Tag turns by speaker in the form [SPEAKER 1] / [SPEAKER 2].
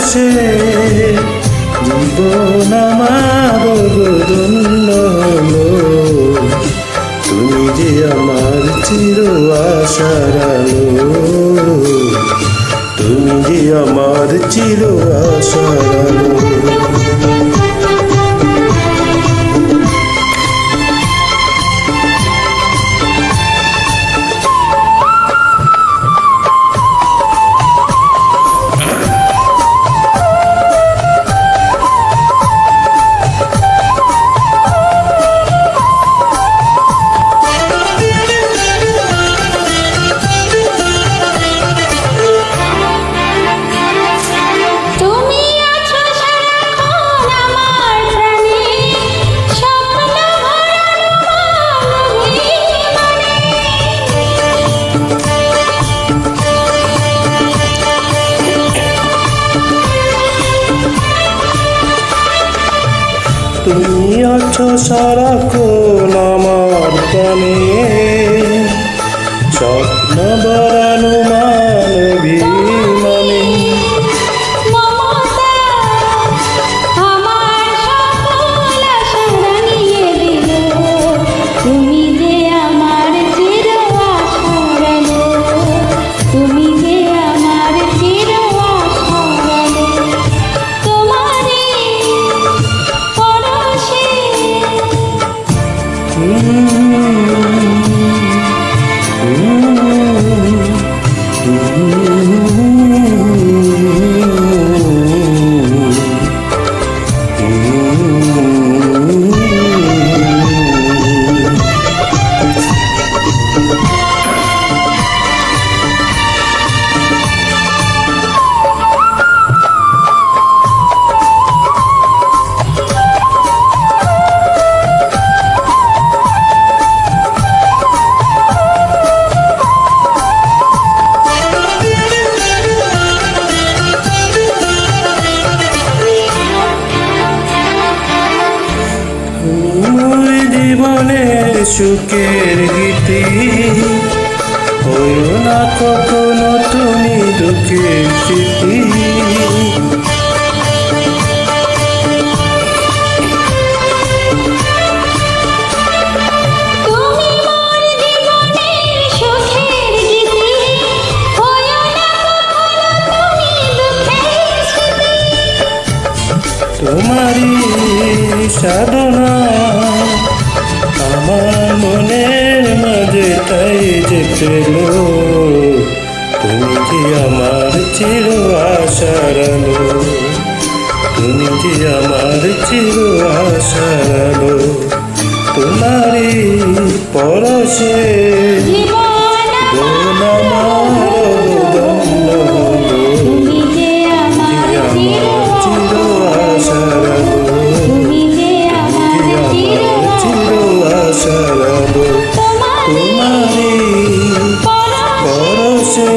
[SPEAKER 1] পরশে জীবন আমার ধন্য হলো। তুমি যে আমার চির আশার আলো, তুমি যে আমার চির আশার আলো। তুমি আছো সারাক্ষণ আমার প্রাণে, স্বপ্ন বরানো মানবিমানে।
[SPEAKER 2] তুমি যে আমার চির আশার আলো, তুমি যে আমার চির আশার আলো। তোমারই পরশে
[SPEAKER 1] জীবনের সুখের গীতি হইও না কখনো তুমি দুঃখের স্মৃতি। তোমারই সাধনা আমার মনের মাঝে তাই যে পেলো। তুমি যে আমার চির আশার আলো, তুমি যে আমার চির আশার আলো। তোমারই পরশে জীবন আমার ধন্য হলো।
[SPEAKER 2] তুমি যে আমার চির
[SPEAKER 1] আশার আলো,
[SPEAKER 2] তুমি যে আমার চির
[SPEAKER 1] আশার আলো। তোমারই পরশে